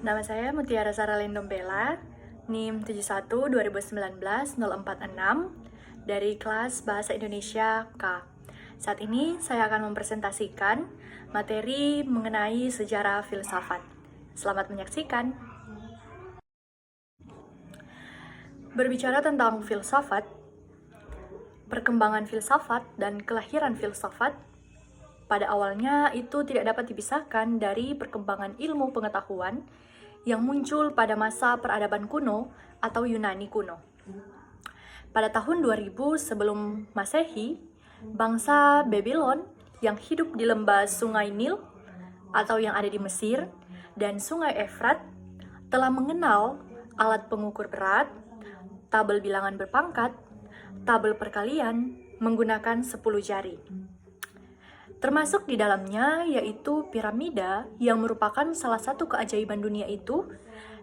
Nama saya Mutiara Sara Lindombela, NIM 71 2019 046 dari kelas Bahasa Indonesia K. Saat ini saya akan mempresentasikan materi mengenai sejarah filsafat. Selamat menyaksikan. Berbicara tentang filsafat, perkembangan filsafat dan kelahiran filsafat pada awalnya itu tidak dapat dipisahkan dari perkembangan ilmu pengetahuan yang muncul pada masa peradaban kuno atau Yunani kuno. Pada tahun 2000 sebelum Masehi, bangsa Babylon yang hidup di lembah Sungai Nil atau yang ada di Mesir dan Sungai Efrat telah mengenal alat pengukur berat, tabel bilangan berpangkat, tabel perkalian menggunakan 10 jari. Termasuk di dalamnya yaitu piramida yang merupakan salah satu keajaiban dunia itu,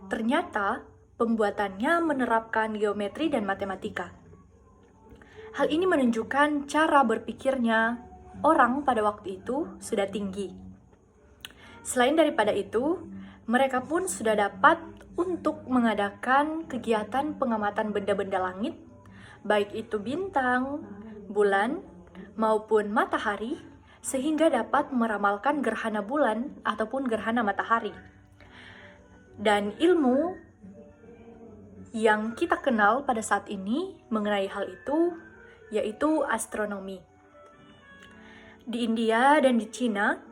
ternyata pembuatannya menerapkan geometri dan matematika. Hal ini menunjukkan cara berpikirnya orang pada waktu itu sudah tinggi. Selain daripada itu, mereka pun sudah dapat untuk mengadakan kegiatan pengamatan benda-benda langit, baik itu bintang, bulan, maupun matahari, sehingga dapat meramalkan gerhana bulan ataupun gerhana matahari. Dan ilmu yang kita kenal pada saat ini mengenai hal itu yaitu astronomi. Di India dan di Cina,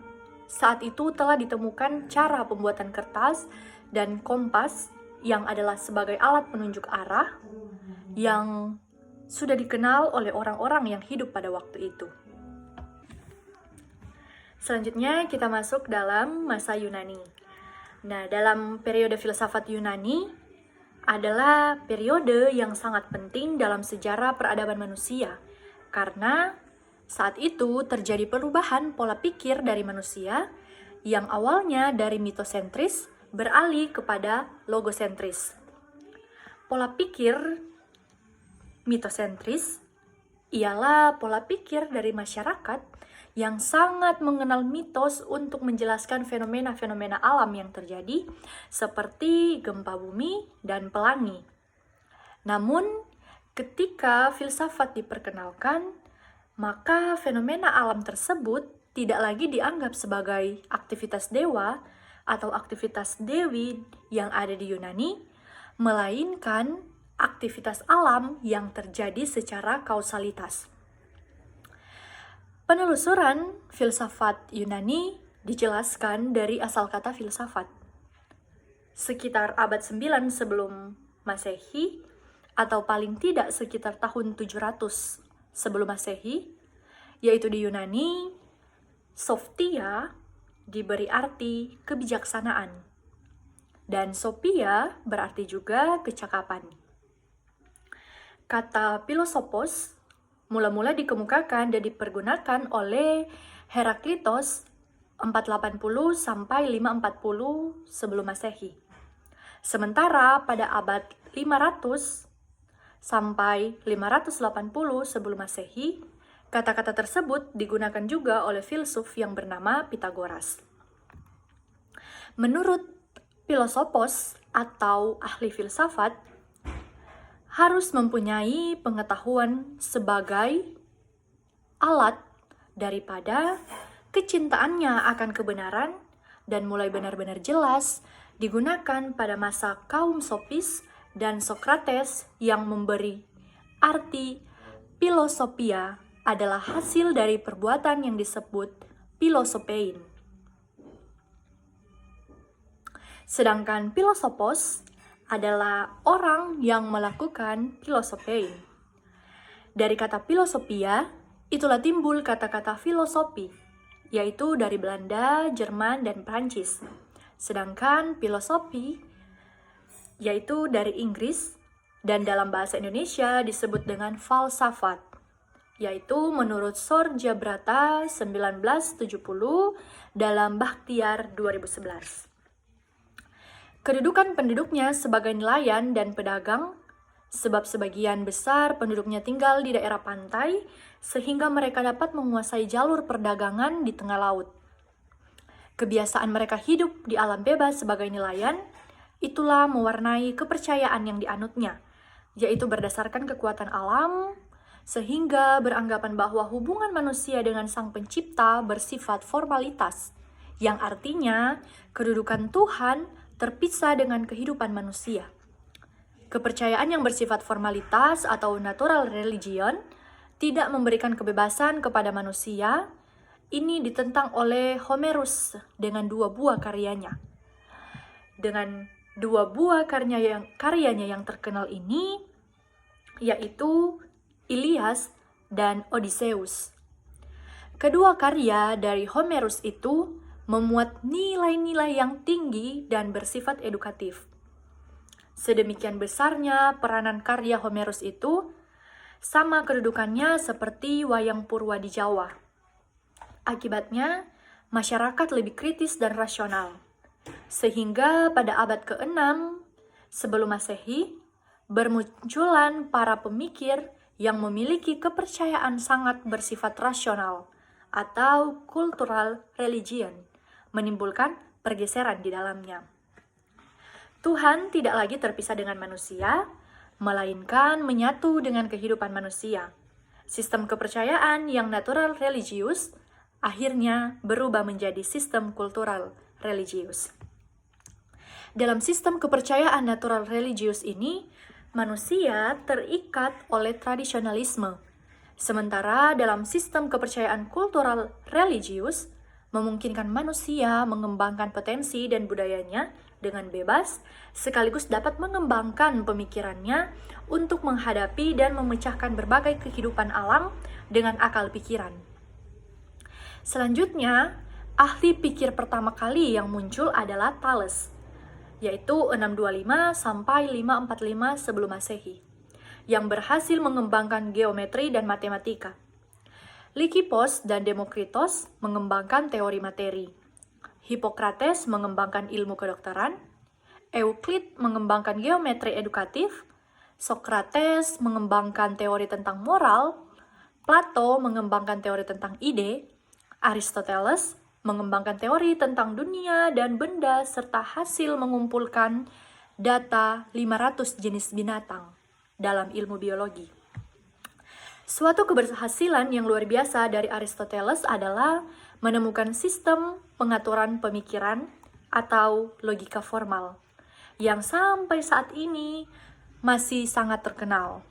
saat itu telah ditemukan cara pembuatan kertas dan kompas yang adalah sebagai alat penunjuk arah yang sudah dikenal oleh orang-orang yang hidup pada waktu itu. Selanjutnya kita masuk dalam masa Yunani. Nah, dalam periode filsafat Yunani adalah periode yang sangat penting dalam sejarah peradaban manusia, karena saat itu terjadi perubahan pola pikir dari manusia yang awalnya dari mitosentris beralih kepada logosentris. Pola pikir mitosentris ialah pola pikir dari masyarakat yang sangat mengenal mitos untuk menjelaskan fenomena-fenomena alam yang terjadi seperti gempa bumi dan pelangi. Namun, ketika filsafat diperkenalkan, maka fenomena alam tersebut tidak lagi dianggap sebagai aktivitas dewa atau aktivitas dewi yang ada di Yunani, melainkan aktivitas alam yang terjadi secara kausalitas. Penelusuran filsafat Yunani dijelaskan dari asal kata filsafat. Sekitar abad 9 sebelum Masehi, atau paling tidak sekitar tahun 700 sebelum Masehi, yaitu di Yunani, Sophia diberi arti kebijaksanaan, dan Sophia berarti juga kecakapan. Kata filosofos mula-mula dikemukakan dan dipergunakan oleh Heraklitos 480 sampai 540 sebelum Masehi. Sementara pada abad 500 sampai 580 sebelum Masehi, kata-kata tersebut digunakan juga oleh filsuf yang bernama Pythagoras. Menurut filosofos atau ahli filsafat, harus mempunyai pengetahuan sebagai alat daripada kecintaannya akan kebenaran dan mulai benar-benar jelas digunakan pada masa kaum Sofis dan Sokrates yang memberi arti filosofia adalah hasil dari perbuatan yang disebut philosopein. Sedangkan filosofos adalah orang yang melakukan filosofi. Dari kata filosofia, itulah timbul kata-kata filosofi, yaitu dari Belanda, Jerman, dan Prancis. Sedangkan filosofi, yaitu dari Inggris, dan dalam bahasa Indonesia disebut dengan falsafat, yaitu menurut Sorjabrata 1970 dalam Bakhtiar 2011. Kedudukan penduduknya sebagai nelayan dan pedagang, sebab sebagian besar penduduknya tinggal di daerah pantai, sehingga mereka dapat menguasai jalur perdagangan di tengah laut. Kebiasaan mereka hidup di alam bebas sebagai nelayan, itulah mewarnai kepercayaan yang dianutnya, yaitu berdasarkan kekuatan alam, sehingga beranggapan bahwa hubungan manusia dengan Sang Pencipta bersifat formalitas, yang artinya kedudukan Tuhan terpisah dengan kehidupan manusia. Kepercayaan yang bersifat formalitas atau natural religion tidak memberikan kebebasan kepada manusia. Ini ditentang oleh Homerus dengan 2 buah karyanya. Dengan 2 buah karyanya yang terkenal ini, yaitu Ilias dan Odysseus. Kedua karya dari Homerus itu memuat nilai-nilai yang tinggi dan bersifat edukatif. Sedemikian besarnya peranan karya Homerus itu, sama kedudukannya seperti wayang purwa di Jawa. Akibatnya, masyarakat lebih kritis dan rasional. Sehingga pada abad ke-6 sebelum Masehi, bermunculan para pemikir yang memiliki kepercayaan sangat bersifat rasional atau cultural religion, menimbulkan pergeseran di dalamnya. Tuhan tidak lagi terpisah dengan manusia, melainkan menyatu dengan kehidupan manusia. Sistem kepercayaan yang natural religius akhirnya berubah menjadi sistem kultural religius. Dalam sistem kepercayaan natural religius ini, manusia terikat oleh tradisionalisme. Sementara dalam sistem kepercayaan kultural religius, memungkinkan manusia mengembangkan potensi dan budayanya dengan bebas, sekaligus dapat mengembangkan pemikirannya untuk menghadapi dan memecahkan berbagai kehidupan alam dengan akal pikiran. Selanjutnya, ahli pikir pertama kali yang muncul adalah Thales, yaitu 625 sampai 545 sebelum Masehi, yang berhasil mengembangkan geometri dan matematika. Lysippos dan Demokritos mengembangkan teori materi. Hippocrates mengembangkan ilmu kedokteran. Euclid mengembangkan geometri edukatif. Socrates mengembangkan teori tentang moral. Plato mengembangkan teori tentang ide. Aristoteles mengembangkan teori tentang dunia dan benda serta hasil mengumpulkan data 500 jenis binatang dalam ilmu biologi. Suatu keberhasilan yang luar biasa dari Aristoteles adalah menemukan sistem pengaturan pemikiran atau logika formal yang sampai saat ini masih sangat terkenal.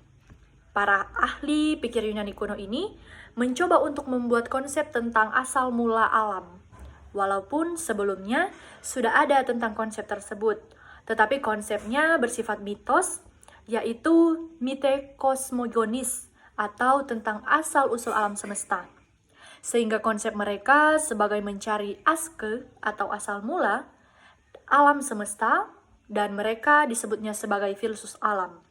Para ahli pikir Yunani kuno ini mencoba untuk membuat konsep tentang asal mula alam. Walaupun sebelumnya sudah ada tentang konsep tersebut, tetapi konsepnya bersifat mitos, yaitu mite kosmogonis atau tentang asal-usul alam semesta. Sehingga konsep mereka sebagai mencari aske atau asal mula alam semesta, dan mereka disebutnya sebagai filsus alam.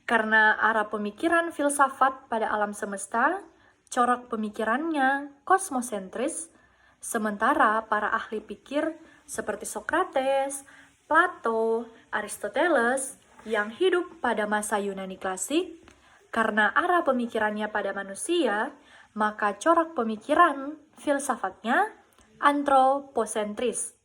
Karena arah pemikiran filsafat pada alam semesta, corak pemikirannya kosmosentris, sementara para ahli pikir seperti Socrates, Plato, Aristoteles yang hidup pada masa Yunani klasik, karena arah pemikirannya pada manusia, maka corak pemikiran filsafatnya antroposentris.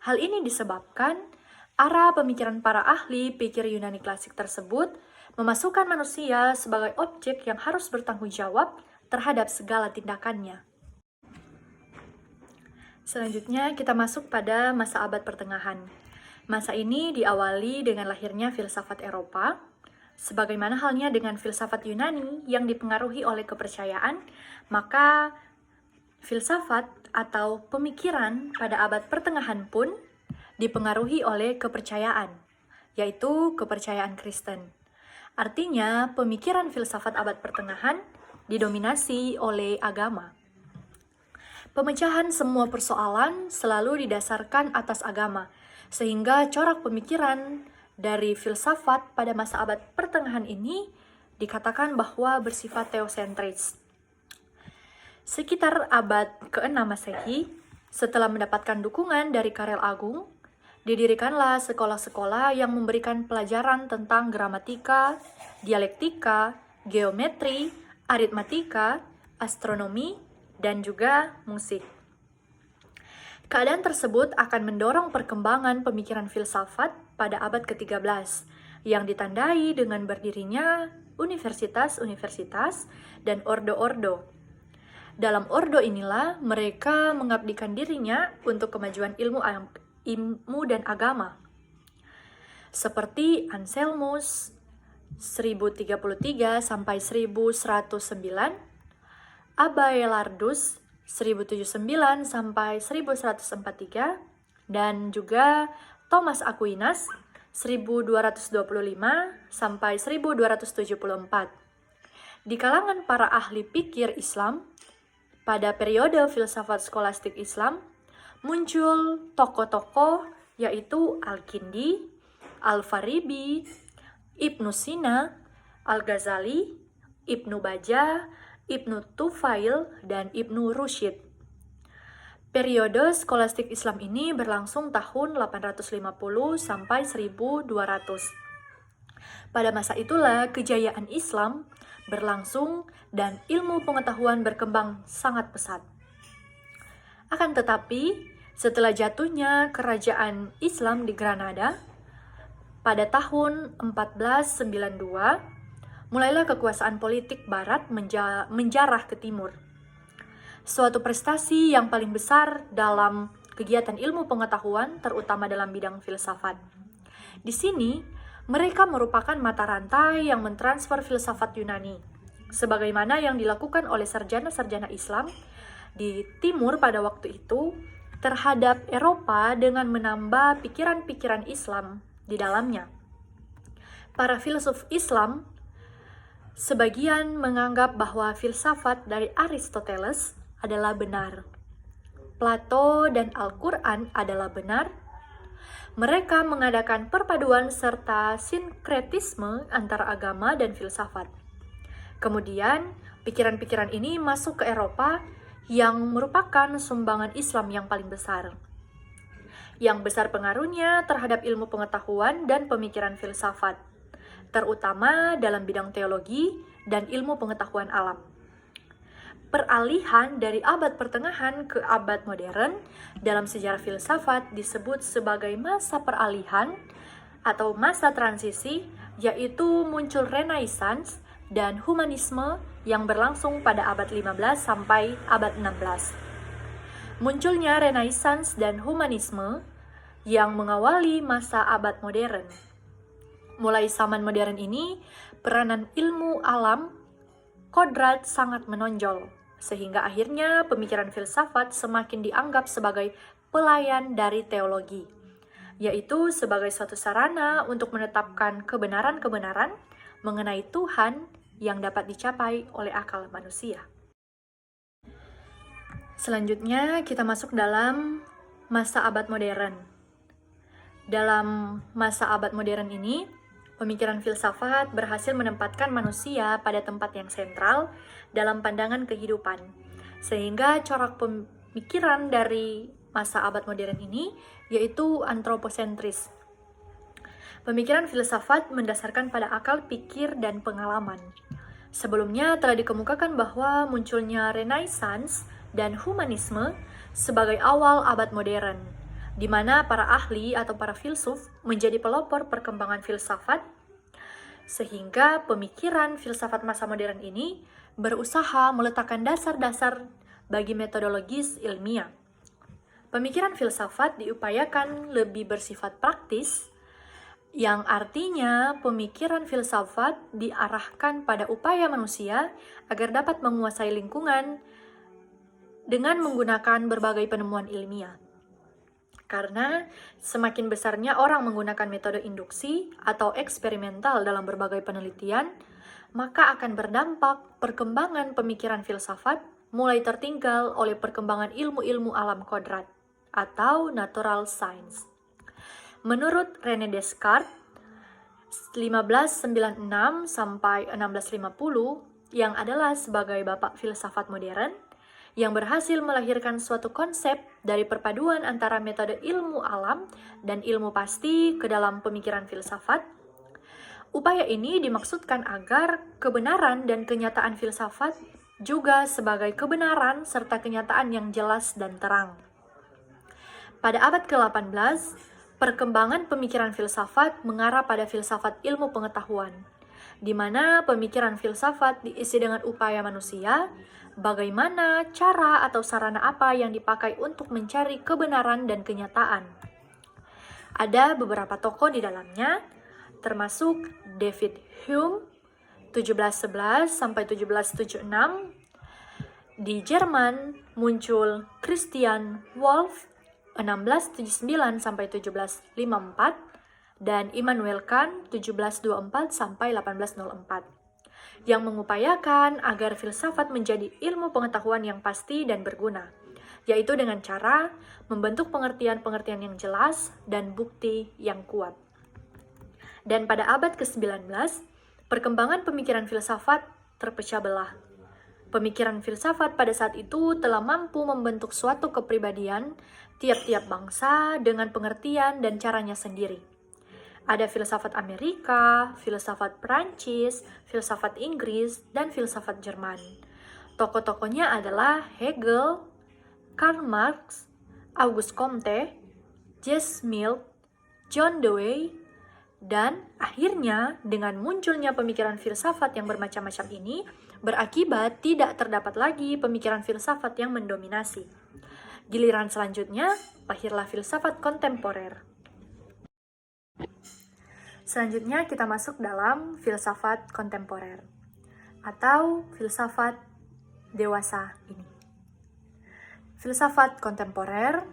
Hal ini disebabkan arah pemikiran para ahli pikir Yunani klasik tersebut memasukkan manusia sebagai objek yang harus bertanggung jawab terhadap segala tindakannya. Selanjutnya kita masuk pada masa abad pertengahan. Masa ini diawali dengan lahirnya filsafat Eropa, sebagaimana halnya dengan filsafat Yunani yang dipengaruhi oleh kepercayaan, maka filsafat atau pemikiran pada abad pertengahan pun dipengaruhi oleh kepercayaan, yaitu kepercayaan Kristen. Artinya, pemikiran filsafat abad pertengahan didominasi oleh agama. Pemecahan semua persoalan selalu didasarkan atas agama, sehingga corak pemikiran dari filsafat pada masa abad pertengahan ini dikatakan bahwa bersifat teosentris. Sekitar abad ke-6 Masehi, setelah mendapatkan dukungan dari Karel Agung, didirikanlah sekolah-sekolah yang memberikan pelajaran tentang gramatika, dialektika, geometri, aritmatika, astronomi, dan juga musik. Keadaan tersebut akan mendorong perkembangan pemikiran filsafat pada abad ke-13 yang ditandai dengan berdirinya universitas-universitas dan ordo-ordo. Dalam ordo inilah mereka mengabdikan dirinya untuk kemajuan ilmu dan agama. Seperti Anselmus 1033 sampai 1109, Abelardus 1079 sampai 1143, dan juga Thomas Aquinas 1225 sampai 1274. Di kalangan para ahli pikir Islam, pada periode filsafat skolastik Islam, muncul tokoh-tokoh yaitu Al-Kindi, Al-Farabi, Ibnu Sina, Al-Ghazali, Ibnu Bajjah, Ibnu Tufail, dan Ibnu Rusyid. Periode skolastik Islam ini berlangsung tahun 850 sampai 1200. Pada masa itulah kejayaan Islam berlangsung dan ilmu pengetahuan berkembang sangat pesat. Akan tetapi, setelah jatuhnya kerajaan Islam di Granada pada tahun 1492, mulailah kekuasaan politik Barat menjarah ke timur. Suatu prestasi yang paling besar dalam kegiatan ilmu pengetahuan, terutama dalam bidang filsafat. Di sini, mereka merupakan mata rantai yang mentransfer filsafat Yunani, sebagaimana yang dilakukan oleh sarjana-sarjana Islam di timur pada waktu itu terhadap Eropa dengan menambah pikiran-pikiran Islam di dalamnya. Para filsuf Islam sebagian menganggap bahwa filsafat dari Aristoteles adalah benar. Plato dan Al-Quran adalah benar. Mereka mengadakan perpaduan serta sinkretisme antara agama dan filsafat. Kemudian, pikiran-pikiran ini masuk ke Eropa yang merupakan sumbangan Islam yang paling besar. Yang besar pengaruhnya terhadap ilmu pengetahuan dan pemikiran filsafat, terutama dalam bidang teologi dan ilmu pengetahuan alam. Peralihan dari abad pertengahan ke abad modern dalam sejarah filsafat disebut sebagai masa peralihan atau masa transisi, yaitu muncul Renaissance dan humanisme yang berlangsung pada abad 15 sampai abad 16. Munculnya Renaissance dan humanisme yang mengawali masa abad modern. Mulai zaman modern ini, peranan ilmu alam kodrat sangat menonjol, sehingga akhirnya pemikiran filsafat semakin dianggap sebagai pelayan dari teologi, yaitu sebagai suatu sarana untuk menetapkan kebenaran-kebenaran mengenai Tuhan yang dapat dicapai oleh akal manusia. Selanjutnya, kita masuk dalam masa abad modern. Dalam masa abad modern ini, pemikiran filsafat berhasil menempatkan manusia pada tempat yang sentral dalam pandangan kehidupan, sehingga corak pemikiran dari masa abad modern ini yaitu antroposentris. Pemikiran filsafat mendasarkan pada akal pikir dan pengalaman. Sebelumnya telah dikemukakan bahwa munculnya Renaissance dan humanisme sebagai awal abad modern, di mana para ahli atau para filsuf menjadi pelopor perkembangan filsafat, sehingga pemikiran filsafat masa modern ini berusaha meletakkan dasar-dasar bagi metodologis ilmiah. Pemikiran filsafat diupayakan lebih bersifat praktis, yang artinya pemikiran filsafat diarahkan pada upaya manusia agar dapat menguasai lingkungan dengan menggunakan berbagai penemuan ilmiah. Karena semakin besarnya orang menggunakan metode induksi atau eksperimental dalam berbagai penelitian, maka akan berdampak perkembangan pemikiran filsafat mulai tertinggal oleh perkembangan ilmu-ilmu alam kodrat atau natural science. Menurut René Descartes, 1596 sampai 1650, yang adalah sebagai bapak filsafat modern, yang berhasil melahirkan suatu konsep dari perpaduan antara metode ilmu alam dan ilmu pasti ke dalam pemikiran filsafat. Upaya ini dimaksudkan agar kebenaran dan kenyataan filsafat juga sebagai kebenaran serta kenyataan yang jelas dan terang. Pada abad ke-18, perkembangan pemikiran filsafat mengarah pada filsafat ilmu pengetahuan, di mana pemikiran filsafat diisi dengan upaya manusia, bagaimana cara atau sarana apa yang dipakai untuk mencari kebenaran dan kenyataan. Ada beberapa tokoh di dalamnya, termasuk David Hume, 1711 sampai 1776. Di Jerman muncul Christian Wolff, 1679 sampai 1754, dan Immanuel Kant, 1724 sampai 1804, yang mengupayakan agar filsafat menjadi ilmu pengetahuan yang pasti dan berguna, yaitu dengan cara membentuk pengertian-pengertian yang jelas dan bukti yang kuat. Dan pada abad ke-19, perkembangan pemikiran filsafat terpecah belah. Pemikiran filsafat pada saat itu telah mampu membentuk suatu kepribadian tiap-tiap bangsa dengan pengertian dan caranya sendiri. Ada filsafat Amerika, filsafat Prancis, filsafat Inggris, dan filsafat Jerman. Tokoh-tokohnya adalah Hegel, Karl Marx, Auguste Comte, James Mill, John Dewey, dan akhirnya dengan munculnya pemikiran filsafat yang bermacam-macam ini, berakibat tidak terdapat lagi pemikiran filsafat yang mendominasi. Giliran selanjutnya, lahirlah filsafat kontemporer. Selanjutnya kita masuk dalam filsafat kontemporer atau filsafat dewasa ini. Filsafat kontemporer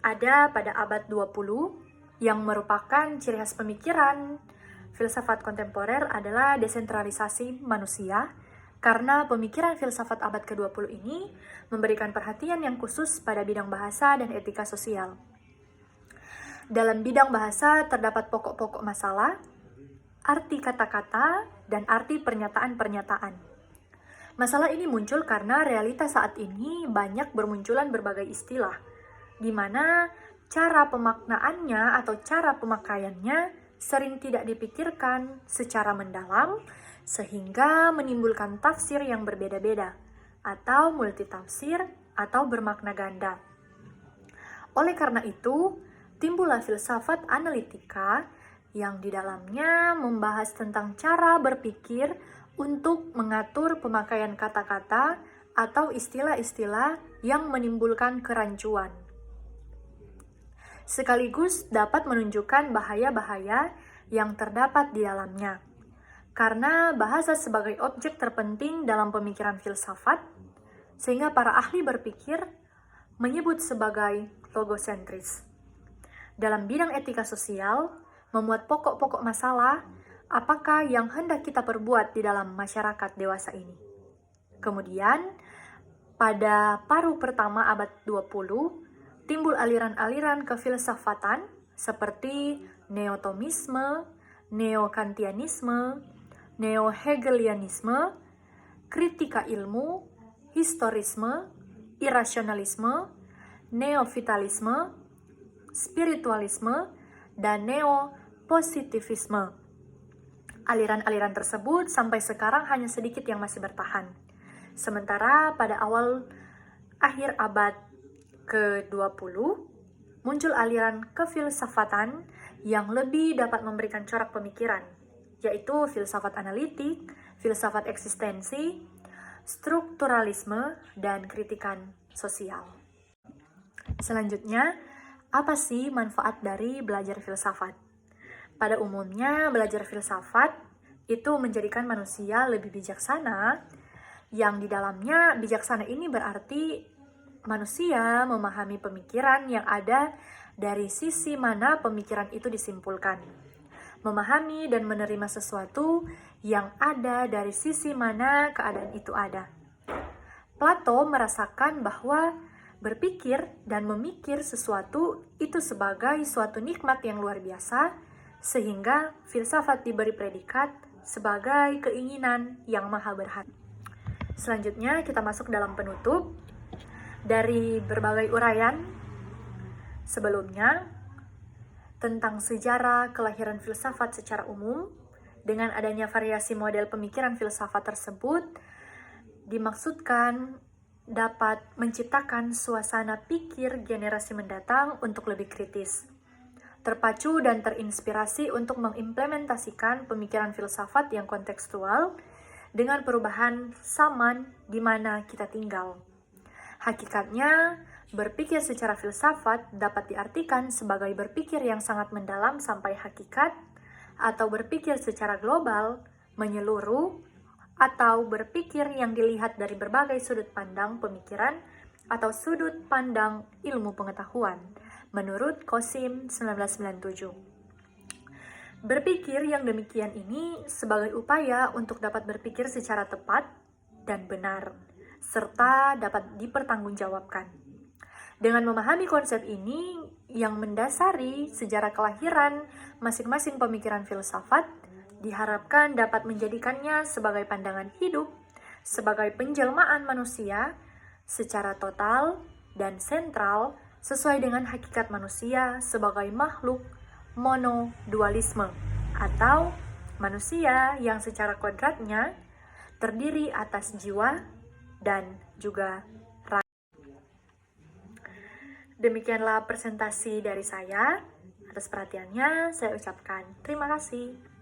ada pada abad 20 yang merupakan ciri khas pemikiran. Filsafat kontemporer adalah desentralisasi manusia, karena pemikiran filsafat abad ke-20 ini memberikan perhatian yang khusus pada bidang bahasa dan etika sosial. Dalam bidang bahasa terdapat pokok-pokok masalah, arti kata-kata, dan arti pernyataan-pernyataan. Masalah ini muncul karena realitas saat ini banyak bermunculan berbagai istilah, di mana cara pemaknaannya atau cara pemakaiannya sering tidak dipikirkan secara mendalam, sehingga menimbulkan tafsir yang berbeda-beda, atau multitafsir, atau bermakna ganda. Oleh karena itu, timbullah filsafat analitika yang di dalamnya membahas tentang cara berpikir untuk mengatur pemakaian kata-kata atau istilah-istilah yang menimbulkan kerancuan, sekaligus dapat menunjukkan bahaya-bahaya yang terdapat di dalamnya. Karena bahasa sebagai objek terpenting dalam pemikiran filsafat, sehingga para ahli berpikir menyebut sebagai logosentris. Dalam bidang etika sosial, memuat pokok-pokok masalah apakah yang hendak kita perbuat di dalam masyarakat dewasa ini. Kemudian, pada paruh pertama abad 20, timbul aliran-aliran kefilsafatan seperti neotomisme, neokantianisme, neo-hegelianisme, kritika ilmu, historisme, irasionalisme, neovitalisme, spiritualisme, dan neopositivisme. Aliran-aliran tersebut sampai sekarang hanya sedikit yang masih bertahan. Sementara pada akhir abad ke-20, muncul aliran kefilsafatan yang lebih dapat memberikan corak pemikiran, yaitu filsafat analitik, filsafat eksistensi, strukturalisme, dan kritikan sosial. Selanjutnya, apa sih manfaat dari belajar filsafat? Pada umumnya, belajar filsafat itu menjadikan manusia lebih bijaksana, yang di dalamnya bijaksana ini berarti manusia memahami pemikiran yang ada dari sisi mana pemikiran itu disimpulkan, memahami dan menerima sesuatu yang ada dari sisi mana keadaan itu ada. Plato merasakan bahwa berpikir dan memikir sesuatu itu sebagai suatu nikmat yang luar biasa, sehingga filsafat diberi predikat sebagai keinginan yang maha berhati. Selanjutnya kita masuk dalam penutup. Dari berbagai uraian sebelumnya tentang sejarah kelahiran filsafat secara umum, dengan adanya variasi model pemikiran filsafat tersebut dimaksudkan dapat menciptakan suasana pikir generasi mendatang untuk lebih kritis, terpacu dan terinspirasi untuk mengimplementasikan pemikiran filsafat yang kontekstual dengan perubahan zaman di mana kita tinggal. Hakikatnya, berpikir secara filsafat dapat diartikan sebagai berpikir yang sangat mendalam sampai hakikat, atau berpikir secara global, menyeluruh, atau berpikir yang dilihat dari berbagai sudut pandang pemikiran atau sudut pandang ilmu pengetahuan, menurut Qasim 1997. Berpikir yang demikian ini sebagai upaya untuk dapat berpikir secara tepat dan benar, serta dapat dipertanggungjawabkan. Dengan memahami konsep ini yang mendasari sejarah kelahiran masing-masing pemikiran filsafat, diharapkan dapat menjadikannya sebagai pandangan hidup, sebagai penjelmaan manusia secara total dan sentral sesuai dengan hakikat manusia sebagai makhluk monodualisme, atau manusia yang secara kodratnya terdiri atas jiwa dan juga raga. Demikianlah presentasi dari saya. Atas perhatiannya, saya ucapkan terima kasih.